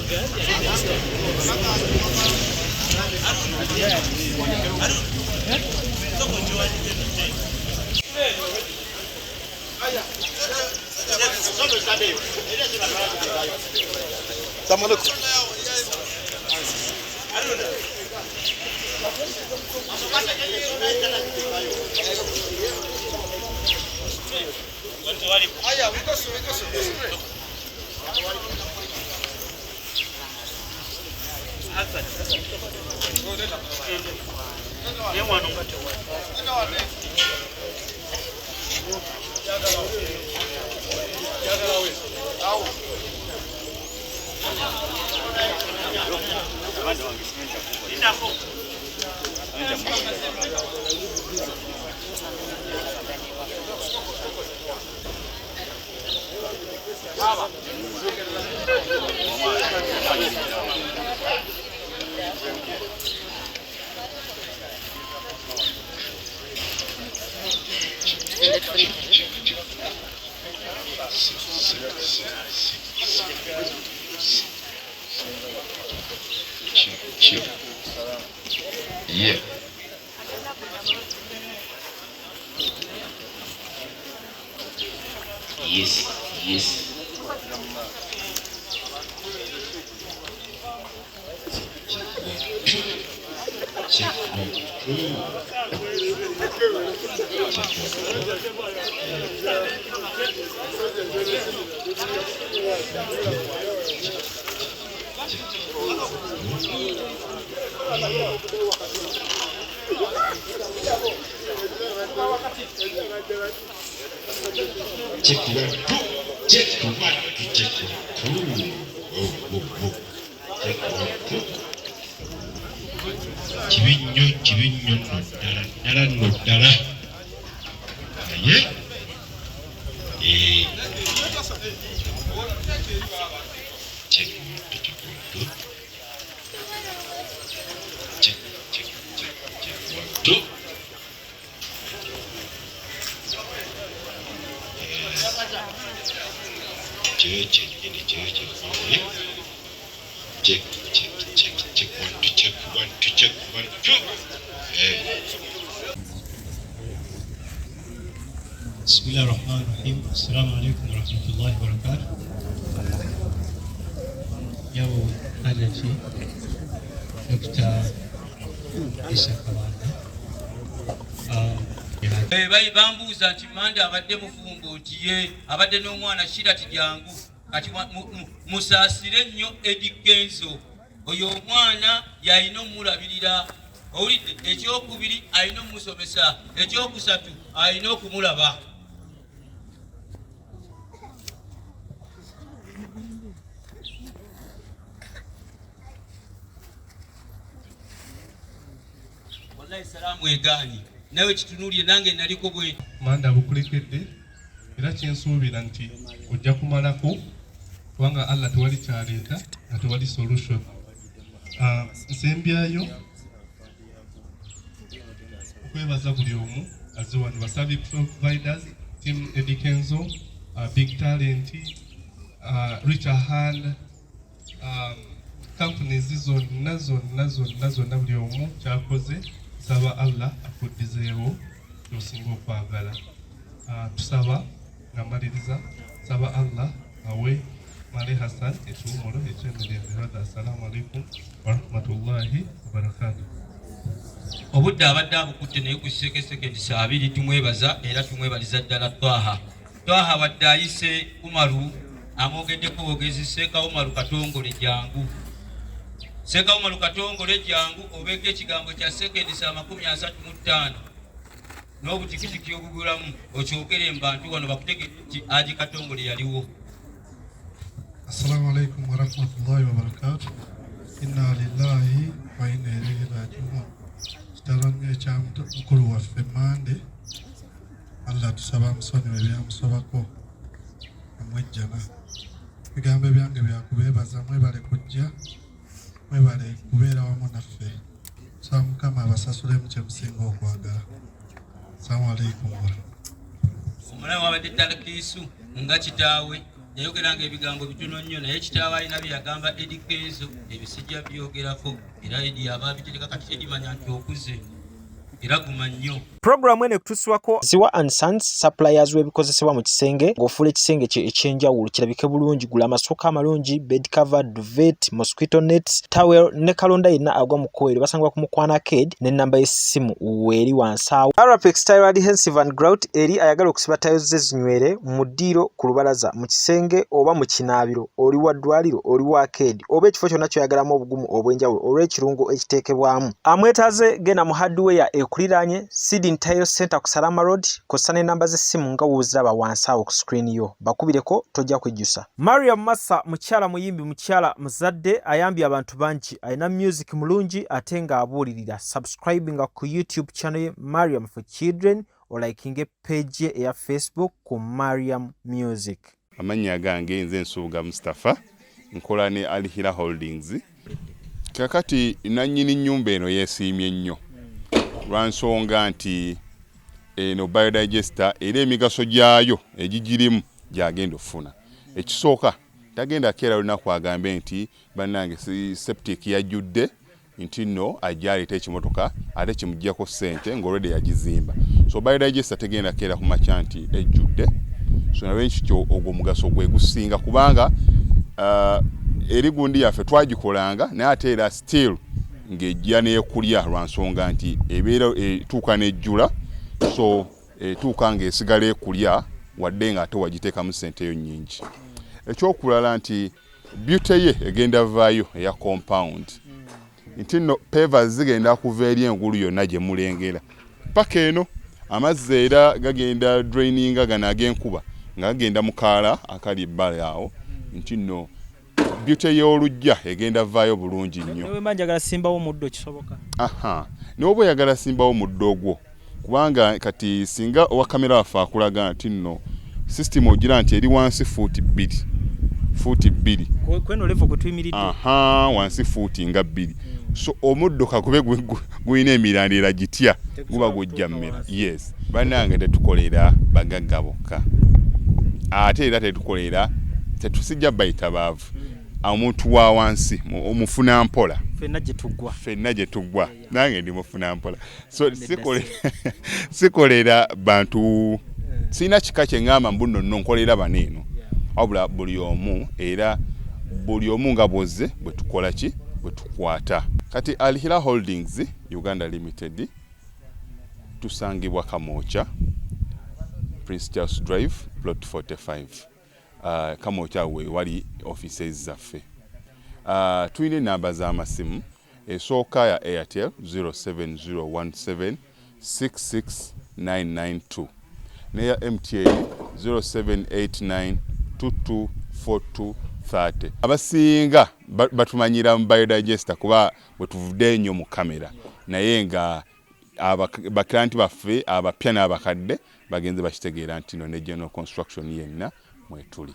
Yeah. Yes. Check Kibinyo nodala. Yeah. Check. Check. 1, 2. بسم الله الرحمن الرحيم. السلام عليكم ورحمة الله وبركاته. يا حالتي دكتور إيسا كوانا. Bali bambuuza nti manda abadde mufumbo nti ye abadde n'omwana shira tijangu kati musaasire nnyo Eddy Kenzo. Oyo omwana yalina omulabirira. Owulidde, ekyokubiri alina omusomesa, ekyokusatu alina okumulaba. Wallahi salaamu egaani. Nawe kitunuulye nange naliko bwe. Manda bukulekedde era kyensuubira nti ojja kumalako kubanga Allah tewali kyaleeta nga tewali solution. Nsembyayo okwebaza buli omu azze wano ba service providers, team Eddy Kenzo, Big Talent, Richer Hand, companies zonna buli omu kyakoze. Saba Allah akuddizeewo ky'osinga okwagala. Tusaba nga maliriza, saba Allah awe Male Hassan ekiwumulo eky'emirembe. Assalamu alaikum warahmatullahi wabarakatuh. Obudde abadde abukutte naye ku kisekeseke nti saa 2 tumwebaza era tumwebaliza ddala Taata wadde ayise Umaru amwogeddeko bwogezi Seeka Umaru Katongole jangu. Seeka Umaru Katongole jangu obeeko ekigambo kya sekendi saa 35 n'obutikitiki obugulamu okyogere mu bantu wano bakutege nti Aji Katongole yaliwo. Assalamu alaikum warahmatullahi wabarakatuh. Inna lillahi wa inna ilaihi raji'un. Kitalange kya mukulu waffe Mande. Allah tusaba musonyiwe byamusobako amwejjana. Bigambo byange byakubeebaza, mwebale kujja, mwebale kubeera wamu naffe. Saba Mukama abasasulemu kye musinga okwagala. Assalamu alaikum. Omulamu wabadde Talakiisu nga kitaawe yayogeranga ebigambo bitono nnyo naye kitaawe alina bye yagamba Eddy Kenzo ebisijja byogerako era Eddy aba bitereka kati Eddy manya nti okuze era guma nnyo. Programu ene kutuswako Ziwa and Sons suppliers w'ebikozesebwa mu kisenge ng'ofuula ekisenge kye ekyenjawulo kirabike bulungi. Gula amasooka amalungi, bed cover, duvet, mosquito nets, towel ne kalonda yenna agwa mu Nkowe basangibwa ku Mukwana Arcade n'ennamba y'essimu weeri wansi awo. Arapex Tile Adhesive and Grout eri ayagala okusiba tayo ze zinywere mu ddiiro ku lubalaza mu kisenge oba mu kinaabiro oli wa ddwaliro oli wa arcade oba ekifo kyonna kyoyagalamu obugumu obw'enjawulo olw'ekirungo ekiteekebwamu. Amwetaaze genda mu hardware ekuliraanye Sidin Tile Center ku Salama Road kosa n'ennamba z'essimu nga wooziraba wansi awo ku screen yo bakubireko tojja kujjusa. Mariam Massa mukyala muyimbi mukyala muzadde ayambye abantu bangi alina music mulungi ate nga abuulirira. Subscribinga ku YouTube channel ye Mariam for Children olikinge page ye eya Facebook ku Mariam Music. Amannya gange nze Nsuuga Mustafa nkola ne Alihira Holdings. Kakati nannyini nnyumba eno yeesiimye nnyo lwansonga nti eno biodigester era emigaso gyayo egigirimu gyagenda ofuna. Ekisooka tagenda keera lunaku agambe nti bannange septic yajjudde nti nno ajja aleeta ekimotoka ate kimuggyako ssente ng'olwedde yagizimba. So biodigester tegenda keera ku makya nti ejjudde. So nawe nkikyo ogwo omugaso gwe gusinga kubanga eri gundi yaffe twagikolanga naye ate era still ng'ejja n'ekulya lwansonga nti ebeera etuuka n'ejjula so etuuka ng'esigala ekulya wadde nga ate wagiteekamu ssente yo nnyingi. Ekyokulala nti beauty ye egenda vaayo eya compound nti nno pavers zigenda kuva eri engulu yonna gye mulengera paka eno amazzi era gagenda draininga gano ag'enkuba nga gagenda mu kaala akali ebbala awo nti nno beauty y'olujja egenda vaayo bulungi nnyo. Newe manjagala simbawo muddo kisoboka. N'oba oyagala simbawo muddo ogwo kubanga kati singa owa kamera waffe akulaga nti nno system ogira nti eri wansi fuuti 2 kweno levo kutuyimiridde wansi fuuti nga 2 so omuddo kakube guyina emirandira gitya guba gujja mmera. Yes bannange tetukolera bagagga bokka ate era tetukolera tetusijja bayita baavu omuntu wa wansi omufuna mpola fenna gye tuggwa nange ndi mufuna mpola so sikolera bantu sina kika kye ngamba mbuno nno nkolera baneeno wabula buli omu era buli omu nga bwozze bwe tukola ki bwe tukwata. Kati Alihira Holdings Uganda Limited tusangibwa Kamoocha Prince Charles Drive plot 45 Kamoocha we wali offices zaffe. Tuyina namba z'amasimu esooka ya Airtel 07017 66992 neya MTN 0789 224230. Abasinga batumanyira mu biodigester kuba bwe tuvudde nnyo mu kamera naye nga abaklanti baffe abapya n'abakadde bagenze bakitegeera nti no ne general construction yenna mwetuli.